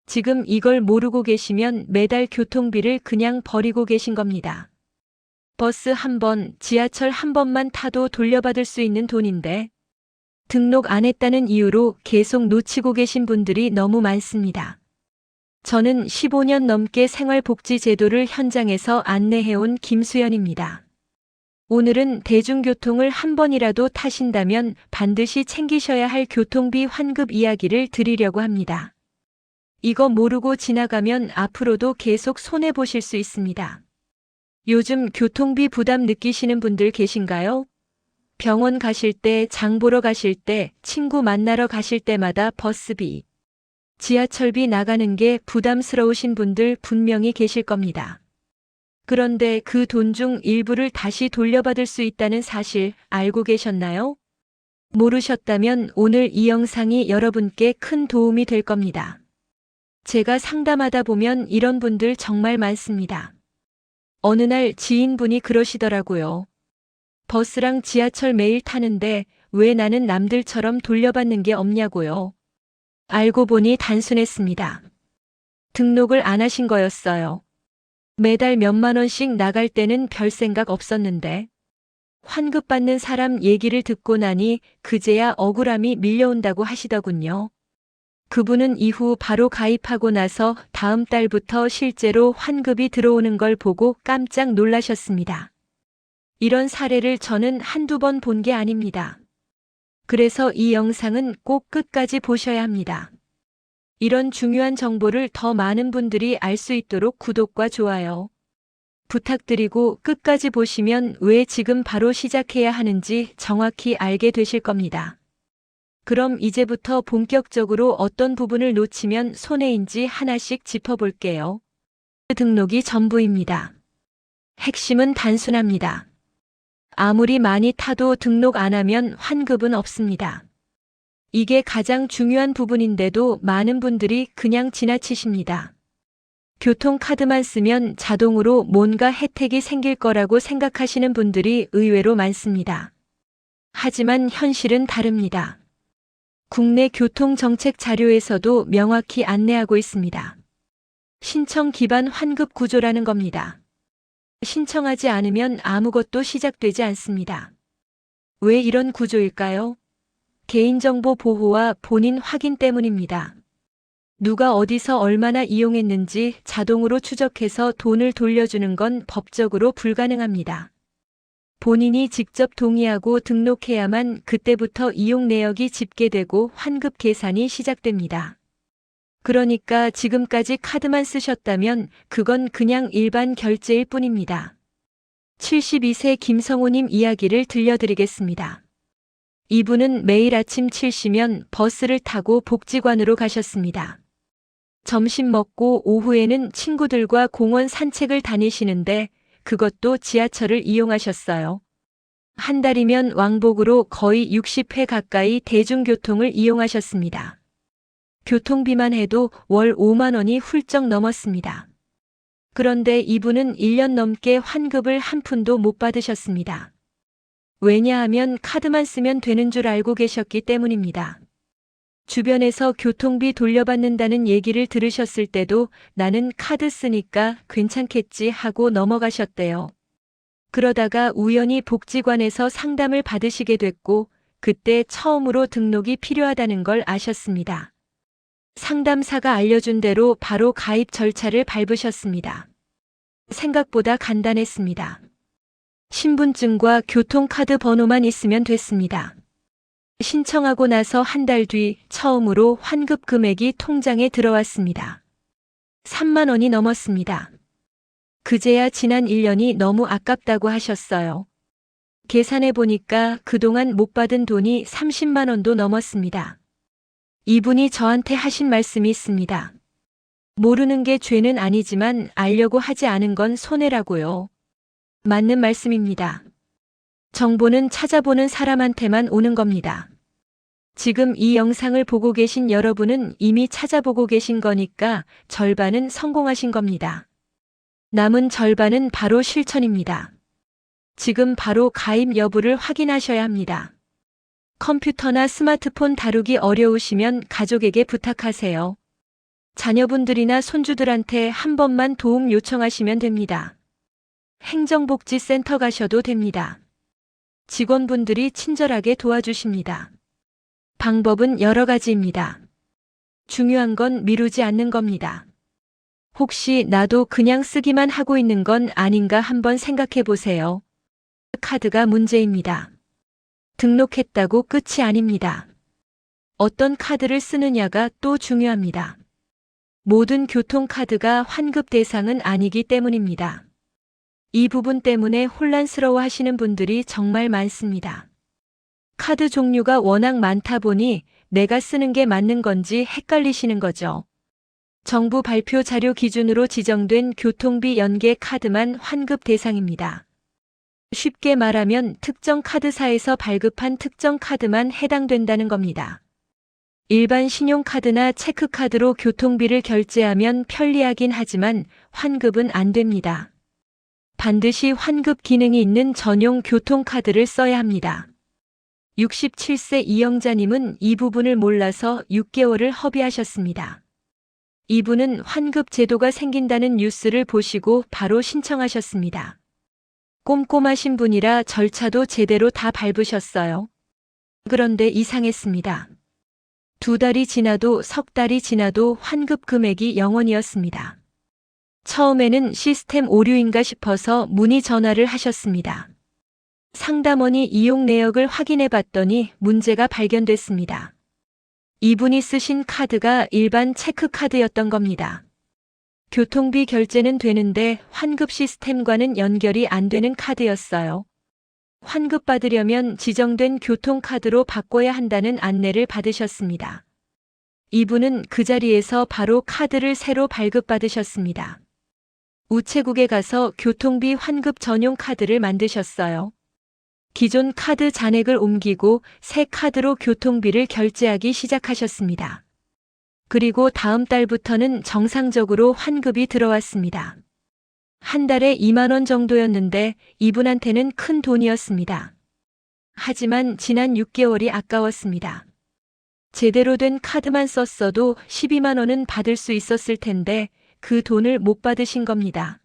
지금 이걸 모르고 계시면 매달 교통비를 그냥 버리고 계신 겁니다. 버스 한 번, 지하철 한 번만 타도 돌려받을 수 있는 돈인데 등록 안 했다는 이유로 계속 놓치고 계신 분들이 너무 많습니다. 저는 15년 넘게 생활복지제도를 현장에서 안내해온 김수연입니다. 오늘은 대중교통을 한 번이라도 타신다면 반드시 챙기셔야 할 교통비 환급 이야기를 드리려고 합니다. 이거 모르고 지나가면 앞으로도 계속 손해보실 수 있습니다. 요즘 교통비 부담 느끼시는 분들 계신가요? 병원 가실 때, 장 보러 가실 때, 친구 만나러 가실 때마다 버스비, 지하철비 나가는 게 부담스러우신 분들 분명히 계실 겁니다. 그런데 그 돈 중 일부를 다시 돌려받을 수 있다는 사실 알고 계셨나요? 모르셨다면 오늘 이 영상이 여러분께 큰 도움이 될 겁니다. 제가 상담하다 보면 이런 분들 정말 많습니다. 어느 날 지인분이 그러시더라고요. 버스랑 지하철 매일 타는데 왜 나는 남들처럼 돌려받는 게 없냐고요. 알고 보니 단순했습니다. 등록을 안 하신 거였어요. 매달 몇만 원씩 나갈 때는 별 생각 없었는데 환급 받는 사람 얘기를 듣고 나니 그제야 억울함이 밀려온다고 하시더군요. 그분은 이후 바로 가입하고 나서 다음 달부터 실제로 환급이 들어오는 걸 보고 깜짝 놀라셨습니다. 이런 사례를 저는 한두 번 본 게 아닙니다. 그래서 이 영상은 꼭 끝까지 보셔야 합니다. 이런 중요한 정보를 더 많은 분들이 알 수 있도록 구독과 좋아요 부탁드리고 끝까지 보시면 왜 지금 바로 시작해야 하는지 정확히 알게 되실 겁니다. 그럼 이제부터 본격적으로 어떤 부분을 놓치면 손해인지 하나씩 짚어볼게요. 등록이 전부입니다. 핵심은 단순합니다. 아무리 많이 타도 등록 안 하면 환급은 없습니다. 이게 가장 중요한 부분인데도 많은 분들이 그냥 지나치십니다. 교통카드만 쓰면 자동으로 뭔가 혜택이 생길 거라고 생각하시는 분들이 의외로 많습니다. 하지만 현실은 다릅니다. 국내 교통정책 자료에서도 명확히 안내하고 있습니다. 신청 기반 환급 구조라는 겁니다. 신청하지 않으면 아무것도 시작되지 않습니다. 왜 이런 구조일까요? 개인정보 보호와 본인 확인 때문입니다. 누가 어디서 얼마나 이용했는지 자동으로 추적해서 돈을 돌려주는 건 법적으로 불가능합니다. 본인이 직접 동의하고 등록해야만 그때부터 이용 내역이 집계되고 환급 계산이 시작됩니다. 그러니까 지금까지 카드만 쓰셨다면 그건 그냥 일반 결제일 뿐입니다. 72세 김성호님 이야기를 들려드리겠습니다. 이분은 매일 아침 7시면 버스를 타고 복지관으로 가셨습니다. 점심 먹고 오후에는 친구들과 공원 산책을 다니시는데 그것도 지하철을 이용하셨어요. 한 달이면 왕복으로 거의 60회 가까이 대중교통을 이용하셨습니다. 교통비만 해도 월 5만 원이 훌쩍 넘었습니다. 그런데 이분은 1년 넘게 환급을 한 푼도 못 받으셨습니다. 왜냐하면 카드만 쓰면 되는 줄 알고 계셨기 때문입니다. 주변에서 교통비 돌려받는다는 얘기를 들으셨을 때도 나는 카드 쓰니까 괜찮겠지 하고 넘어가셨대요. 그러다가 우연히 복지관에서 상담을 받으시게 됐고 그때 처음으로 등록이 필요하다는 걸 아셨습니다. 상담사가 알려준 대로 바로 가입 절차를 밟으셨습니다. 생각보다 간단했습니다. 신분증과 교통카드 번호만 있으면 됐습니다. 신청하고 나서 한 달 뒤 처음으로 환급 금액이 통장에 들어왔습니다. 3만 원이 넘었습니다. 그제야 지난 1년이 너무 아깝다고 하셨어요. 계산해 보니까 그동안 못 받은 돈이 30만 원도 넘었습니다. 이분이 저한테 하신 말씀이 있습니다. 모르는 게 죄는 아니지만 알려고 하지 않은 건 손해라고요. 맞는 말씀입니다. 정보는 찾아보는 사람한테만 오는 겁니다. 지금 이 영상을 보고 계신 여러분은 이미 찾아보고 계신 거니까 절반은 성공하신 겁니다. 남은 절반은 바로 실천입니다. 지금 바로 가입 여부를 확인하셔야 합니다. 컴퓨터나 스마트폰 다루기 어려우시면 가족에게 부탁하세요. 자녀분들이나 손주들한테 한 번만 도움 요청하시면 됩니다. 행정복지센터 가셔도 됩니다. 직원분들이 친절하게 도와주십니다. 방법은 여러 가지입니다. 중요한 건 미루지 않는 겁니다. 혹시 나도 그냥 쓰기만 하고 있는 건 아닌가 한번 생각해 보세요. 카드가 문제입니다. 등록했다고 끝이 아닙니다. 어떤 카드를 쓰느냐가 또 중요합니다. 모든 교통카드가 환급 대상은 아니기 때문입니다. 이 부분 때문에 혼란스러워 하시는 분들이 정말 많습니다. 카드 종류가 워낙 많다 보니 내가 쓰는 게 맞는 건지 헷갈리시는 거죠. 정부 발표 자료 기준으로 지정된 교통비 연계 카드만 환급 대상입니다. 쉽게 말하면 특정 카드사에서 발급한 특정 카드만 해당된다는 겁니다. 일반 신용카드나 체크카드로 교통비를 결제하면 편리하긴 하지만 환급은 안 됩니다. 반드시 환급 기능이 있는 전용 교통카드를 써야 합니다. 67세 이영자님은 이 부분을 몰라서 6개월을 허비하셨습니다. 이분은 환급 제도가 생긴다는 뉴스를 보시고 바로 신청하셨습니다. 꼼꼼하신 분이라 절차도 제대로 다 밟으셨어요. 그런데 이상했습니다. 2달이 지나도 석 달이 지나도 환급 금액이 0원이었습니다. 처음에는 시스템 오류인가 싶어서 문의 전화를 하셨습니다. 상담원이 이용 내역을 확인해 봤더니 문제가 발견됐습니다. 이분이 쓰신 카드가 일반 체크카드였던 겁니다. 교통비 결제는 되는데 환급 시스템과는 연결이 안 되는 카드였어요. 환급 받으려면 지정된 교통카드로 바꿔야 한다는 안내를 받으셨습니다. 이분은 그 자리에서 바로 카드를 새로 발급받으셨습니다. 우체국에 가서 교통비 환급 전용 카드를 만드셨어요. 기존 카드 잔액을 옮기고 새 카드로 교통비를 결제하기 시작하셨습니다. 그리고 다음 달부터는 정상적으로 환급이 들어왔습니다. 한 달에 2만 원 정도였는데 이분한테는 큰 돈이었습니다. 하지만 지난 6개월이 아까웠습니다. 제대로 된 카드만 썼어도 12만 원은 받을 수 있었을 텐데 그 돈을 못 받으신 겁니다.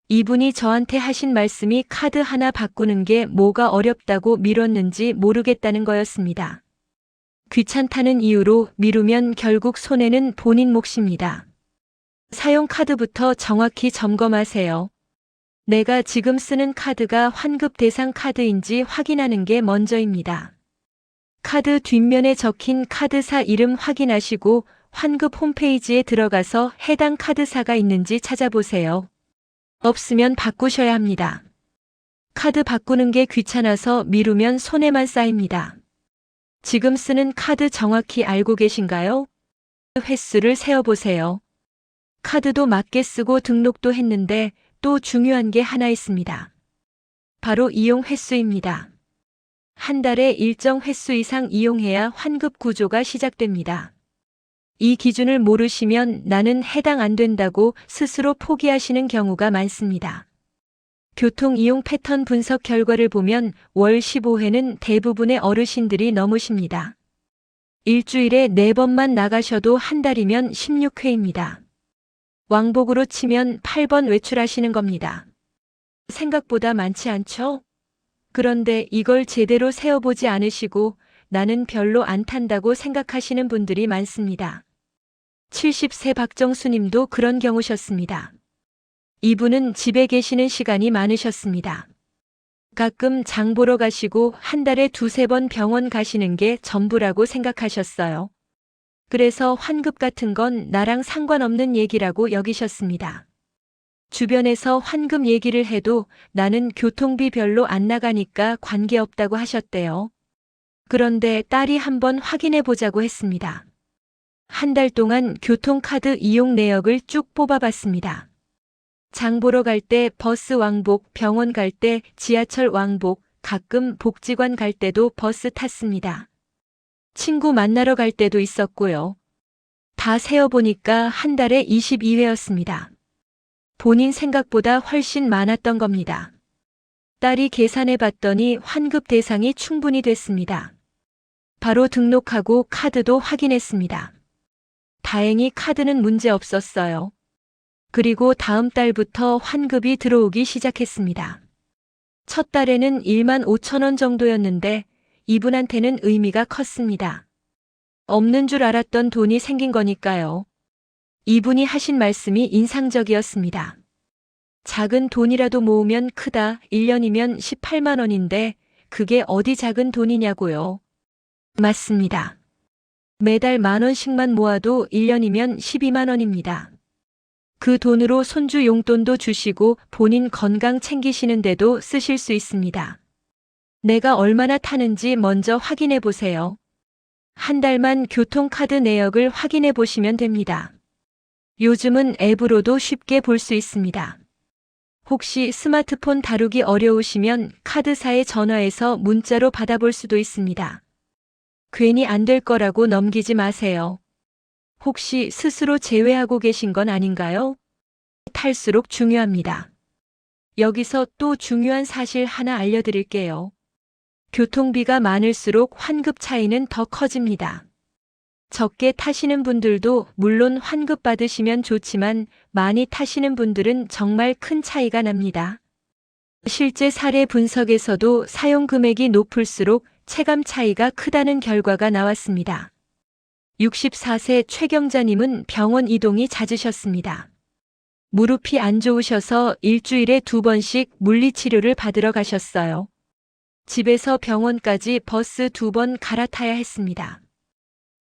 이분이 저한테 하신 말씀이 카드 하나 바꾸는 게 뭐가 어렵다고 미뤘는지 모르겠다는 거였습니다. 귀찮다는 이유로 미루면 결국 손해는 본인 몫입니다. 사용 카드부터 정확히 점검하세요. 내가 지금 쓰는 카드가 환급 대상 카드인지 확인하는 게 먼저입니다. 카드 뒷면에 적힌 카드사 이름 확인하시고 환급 홈페이지에 들어가서 해당 카드사가 있는지 찾아보세요. 없으면 바꾸셔야 합니다. 카드 바꾸는 게 귀찮아서 미루면 손해만 쌓입니다. 지금 쓰는 카드 정확히 알고 계신가요? 횟수를 세어보세요. 카드도 맞게 쓰고 등록도 했는데 또 중요한 게 하나 있습니다. 바로 이용 횟수입니다. 한 달에 일정 횟수 이상 이용해야 환급 구조가 시작됩니다. 이 기준을 모르시면 나는 해당 안 된다고 스스로 포기하시는 경우가 많습니다. 교통 이용 패턴 분석 결과를 보면 월 15회는 대부분의 어르신들이 넘으십니다. 일주일에 4번만 나가셔도 한 달이면 16회입니다. 왕복으로 치면 8번 외출하시는 겁니다. 생각보다 많지 않죠? 그런데 이걸 제대로 세어보지 않으시고 나는 별로 안 탄다고 생각하시는 분들이 많습니다. 70세 박정수님도 그런 경우셨습니다. 이분은 집에 계시는 시간이 많으셨습니다. 가끔 장 보러 가시고 한 달에 2~3번 병원 가시는 게 전부라고 생각하셨어요. 그래서 환급 같은 건 나랑 상관없는 얘기라고 여기셨습니다. 주변에서 환급 얘기를 해도 나는 교통비 별로 안 나가니까 관계없다고 하셨대요. 그런데 딸이 한번 확인해 보자고 했습니다. 한 달 동안 교통카드 이용 내역을 쭉 뽑아봤습니다. 장 보러 갈 때 버스 왕복, 병원 갈 때 지하철 왕복, 가끔 복지관 갈 때도 버스 탔습니다. 친구 만나러 갈 때도 있었고요. 다 세어보니까 한 달에 22회였습니다. 본인 생각보다 훨씬 많았던 겁니다. 딸이 계산해 봤더니 환급 대상이 충분히 됐습니다. 바로 등록하고 카드도 확인했습니다. 다행히 카드는 문제 없었어요. 그리고 다음 달부터 환급이 들어오기 시작했습니다. 첫 달에는 1만 5천 원 정도였는데 이분한테는 의미가 컸습니다. 없는 줄 알았던 돈이 생긴 거니까요. 이분이 하신 말씀이 인상적이었습니다. 작은 돈이라도 모으면 크다. 1년이면 18만 원인데 그게 어디 작은 돈이냐고요. 맞습니다. 매달 10,000원씩만 모아도 1년이면 12만 원입니다. 그 돈으로 손주 용돈도 주시고 본인 건강 챙기시는데도 쓰실 수 있습니다. 내가 얼마나 타는지 먼저 확인해 보세요. 한 달만 교통카드 내역을 확인해 보시면 됩니다. 요즘은 앱으로도 쉽게 볼 수 있습니다. 혹시 스마트폰 다루기 어려우시면 카드사에 전화해서 문자로 받아볼 수도 있습니다. 괜히 안 될 거라고 넘기지 마세요. 혹시 스스로 제외하고 계신 건 아닌가요? 탈수록 중요합니다. 여기서 또 중요한 사실 하나 알려드릴게요. 교통비가 많을수록 환급 차이는 더 커집니다. 적게 타시는 분들도 물론 환급 받으시면 좋지만 많이 타시는 분들은 정말 큰 차이가 납니다. 실제 사례 분석에서도 사용 금액이 높을수록 체감 차이가 크다는 결과가 나왔습니다. 64세 최경자님은 병원 이동이 잦으셨습니다. 무릎이 안 좋으셔서 일주일에 2번씩 물리치료를 받으러 가셨어요. 집에서 병원까지 버스 2번 갈아타야 했습니다.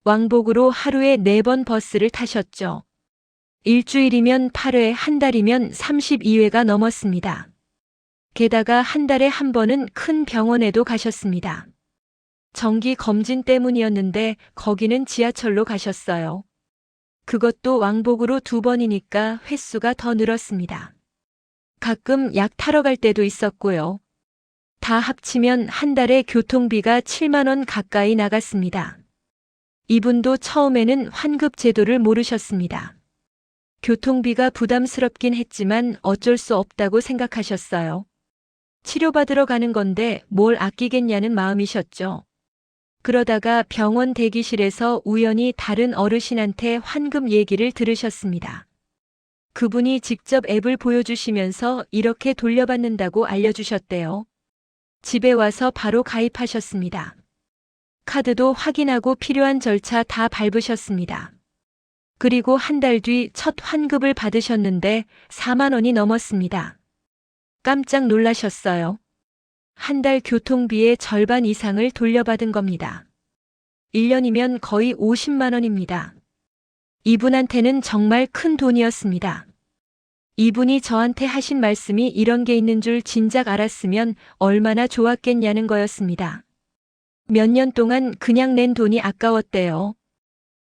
왕복으로 하루에 4번 버스를 타셨죠. 일주일이면 8회, 한 달이면 32회가 넘었습니다. 게다가 한 달에 한 번은 큰 병원에도 가셨습니다. 정기 검진 때문이었는데 거기는 지하철로 가셨어요. 그것도 왕복으로 2번이니까 횟수가 더 늘었습니다. 가끔 약 타러 갈 때도 있었고요. 다 합치면 한 달에 교통비가 7만 원 가까이 나갔습니다. 이분도 처음에는 환급 제도를 모르셨습니다. 교통비가 부담스럽긴 했지만 어쩔 수 없다고 생각하셨어요. 치료받으러 가는 건데 뭘 아끼겠냐는 마음이셨죠. 그러다가 병원 대기실에서 우연히 다른 어르신한테 환급 얘기를 들으셨습니다. 그분이 직접 앱을 보여주시면서 이렇게 돌려받는다고 알려주셨대요. 집에 와서 바로 가입하셨습니다. 카드도 확인하고 필요한 절차 다 밟으셨습니다. 그리고 한 달 뒤 첫 환급을 받으셨는데 4만 원이 넘었습니다. 깜짝 놀라셨어요. 한 달 교통비의 절반 이상을 돌려받은 겁니다. 1년이면 거의 50만 원입니다. 이분한테는 정말 큰 돈이었습니다. 이분이 저한테 하신 말씀이 이런 게 있는 줄 진작 알았으면 얼마나 좋았겠냐는 거였습니다. 몇 년 동안 그냥 낸 돈이 아까웠대요.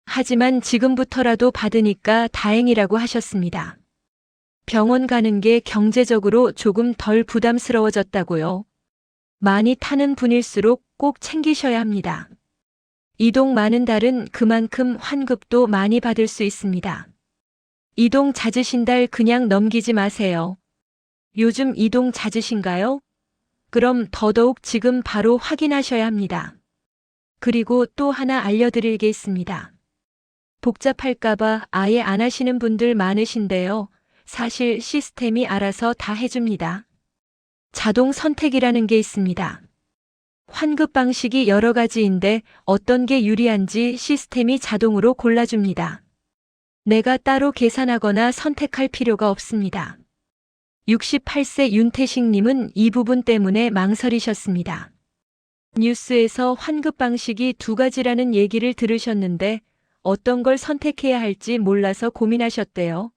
하지만 지금부터라도 받으니까 다행이라고 하셨습니다. 병원 가는 게 경제적으로 조금 덜 부담스러워졌다고요. 많이 타는 분일수록 꼭 챙기셔야 합니다. 이동 많은 달은 그만큼 환급도 많이 받을 수 있습니다. 이동 잦으신 달 그냥 넘기지 마세요. 요즘 이동 잦으신가요? 그럼 더더욱 지금 바로 확인하셔야 합니다. 그리고 또 하나 알려드릴 게 있습니다. 복잡할까봐 아예 안 하시는 분들 많으신데요. 사실 시스템이 알아서 다 해줍니다. 자동 선택이라는 게 있습니다. 환급 방식이 여러 가지인데 어떤 게 유리한지 시스템이 자동으로 골라줍니다. 내가 따로 계산하거나 선택할 필요가 없습니다. 68세 윤태식님은 이 부분 때문에 망설이셨습니다. 뉴스에서 환급 방식이 2가지라는 얘기를 들으셨는데 어떤 걸 선택해야 할지 몰라서 고민하셨대요.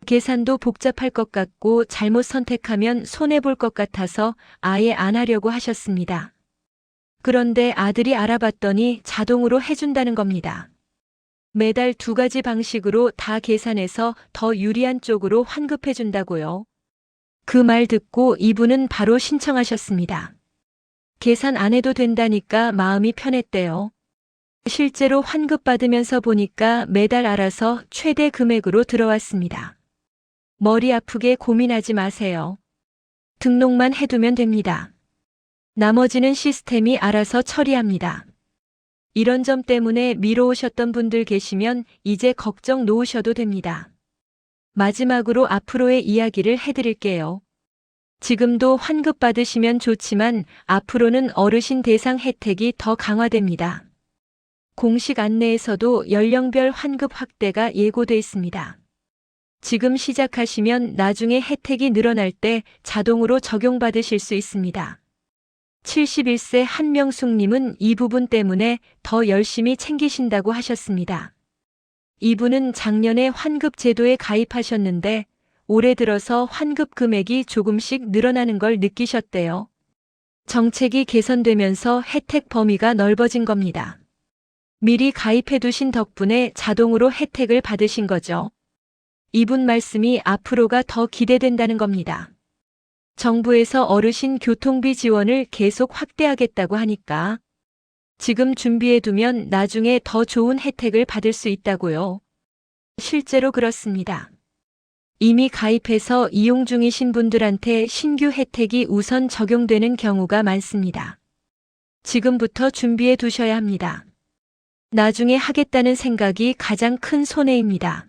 계산도 복잡할 것 같고 잘못 선택하면 손해볼 것 같아서 아예 안 하려고 하셨습니다. 그런데 아들이 알아봤더니 자동으로 해준다는 겁니다. 매달 2가지 방식으로 다 계산해서 더 유리한 쪽으로 환급해준다고요. 그 말 듣고 이분은 바로 신청하셨습니다. 계산 안 해도 된다니까 마음이 편했대요. 실제로 환급 받으면서 보니까 매달 알아서 최대 금액으로 들어왔습니다. 머리 아프게 고민하지 마세요. 등록만 해두면 됩니다. 나머지는 시스템이 알아서 처리합니다. 이런 점 때문에 미뤄오셨던 분들 계시면 이제 걱정 놓으셔도 됩니다. 마지막으로 앞으로의 이야기를 해드릴게요. 지금도 환급 받으시면 좋지만 앞으로는 어르신 대상 혜택이 더 강화됩니다. 공식 안내에서도 연령별 환급 확대가 예고돼 있습니다. 지금 시작하시면 나중에 혜택이 늘어날 때 자동으로 적용받으실 수 있습니다. 71세 한명숙님은 이 부분 때문에 더 열심히 챙기신다고 하셨습니다. 이분은 작년에 환급 제도에 가입하셨는데 올해 들어서 환급 금액이 조금씩 늘어나는 걸 느끼셨대요. 정책이 개선되면서 혜택 범위가 넓어진 겁니다. 미리 가입해 두신 덕분에 자동으로 혜택을 받으신 거죠. 이분 말씀이 앞으로가 더 기대된다는 겁니다. 정부에서 어르신 교통비 지원을 계속 확대하겠다고 하니까 지금 준비해 두면 나중에 더 좋은 혜택을 받을 수 있다고요. 실제로 그렇습니다. 이미 가입해서 이용 중이신 분들한테 신규 혜택이 우선 적용되는 경우가 많습니다. 지금부터 준비해 두셔야 합니다. 나중에 하겠다는 생각이 가장 큰 손해입니다.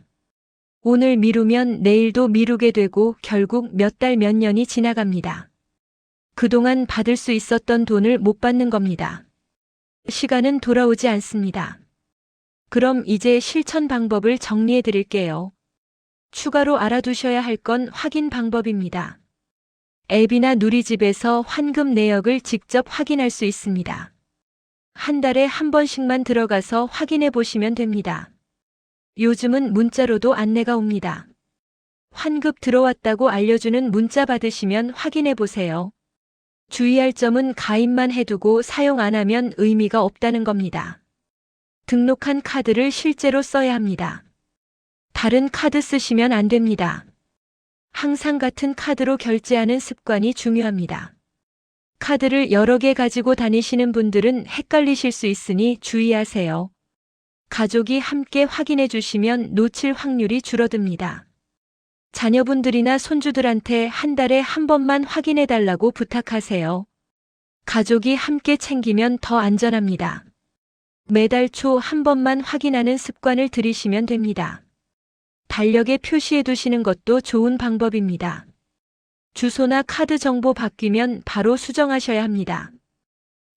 오늘 미루면 내일도 미루게 되고 결국 몇 달 몇 년이 지나갑니다. 그동안 받을 수 있었던 돈을 못 받는 겁니다. 시간은 돌아오지 않습니다. 그럼 이제 실천 방법을 정리해 드릴게요. 추가로 알아두셔야 할 건 확인 방법입니다. 앱이나 누리집에서 환급 내역을 직접 확인할 수 있습니다. 한 달에 한 번씩만 들어가서 확인해 보시면 됩니다. 요즘은 문자로도 안내가 옵니다. 환급 들어왔다고 알려주는 문자 받으시면 확인해 보세요. 주의할 점은 가입만 해두고 사용 안 하면 의미가 없다는 겁니다. 등록한 카드를 실제로 써야 합니다. 다른 카드 쓰시면 안 됩니다. 항상 같은 카드로 결제하는 습관이 중요합니다. 카드를 여러 개 가지고 다니시는 분들은 헷갈리실 수 있으니 주의하세요. 가족이 함께 확인해 주시면 놓칠 확률이 줄어듭니다. 자녀분들이나 손주들한테 한 달에 한 번만 확인해 달라고 부탁하세요. 가족이 함께 챙기면 더 안전합니다. 매달 초 한 번만 확인하는 습관을 들이시면 됩니다. 달력에 표시해 두시는 것도 좋은 방법입니다. 주소나 카드 정보 바뀌면 바로 수정하셔야 합니다.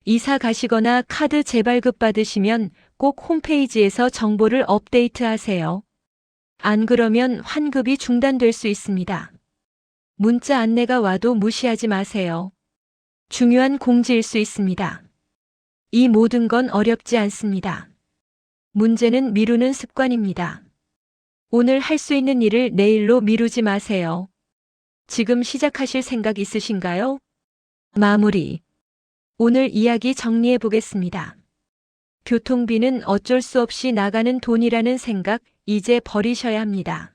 이사 가시거나 카드 재발급 받으시면 꼭 홈페이지에서 정보를 업데이트하세요. 안 그러면 환급이 중단될 수 있습니다. 문자 안내가 와도 무시하지 마세요. 중요한 공지일 수 있습니다. 이 모든 건 어렵지 않습니다. 문제는 미루는 습관입니다. 오늘 할 수 있는 일을 내일로 미루지 마세요. 지금 시작하실 생각 있으신가요? 마무리. 오늘 이야기 정리해 보겠습니다. 교통비는 어쩔 수 없이 나가는 돈이라는 생각 이제 버리셔야 합니다.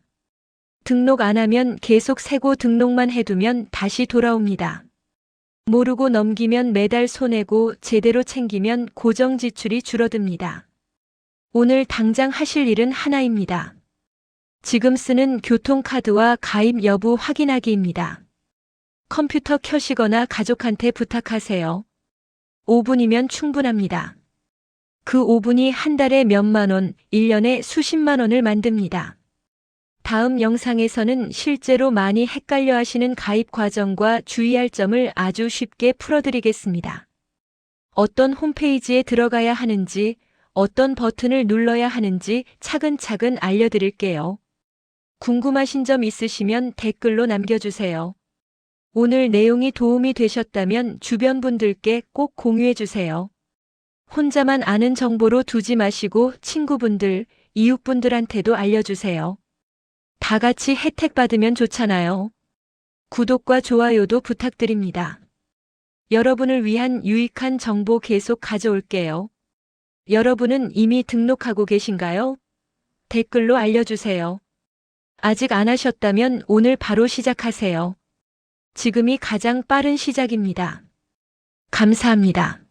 등록 안 하면 계속 새고 등록만 해두면 다시 돌아옵니다. 모르고 넘기면 매달 손해고 제대로 챙기면 고정 지출이 줄어듭니다. 오늘 당장 하실 일은 하나입니다. 지금 쓰는 교통카드와 가입 여부 확인하기입니다. 컴퓨터 켜시거나 가족한테 부탁하세요. 5분이면 충분합니다. 그 5분이 한 달에 몇만 원, 1년에 수십만 원을 만듭니다. 다음 영상에서는 실제로 많이 헷갈려 하시는 가입 과정과 주의할 점을 아주 쉽게 풀어드리겠습니다. 어떤 홈페이지에 들어가야 하는지, 어떤 버튼을 눌러야 하는지 차근차근 알려드릴게요. 궁금하신 점 있으시면 댓글로 남겨주세요. 오늘 내용이 도움이 되셨다면 주변 분들께 꼭 공유해 주세요. 혼자만 아는 정보로 두지 마시고 친구분들, 이웃분들한테도 알려주세요. 다 같이 혜택 받으면 좋잖아요. 구독과 좋아요도 부탁드립니다. 여러분을 위한 유익한 정보 계속 가져올게요. 여러분은 이미 등록하고 계신가요? 댓글로 알려주세요. 아직 안 하셨다면 오늘 바로 시작하세요. 지금이 가장 빠른 시작입니다. 감사합니다.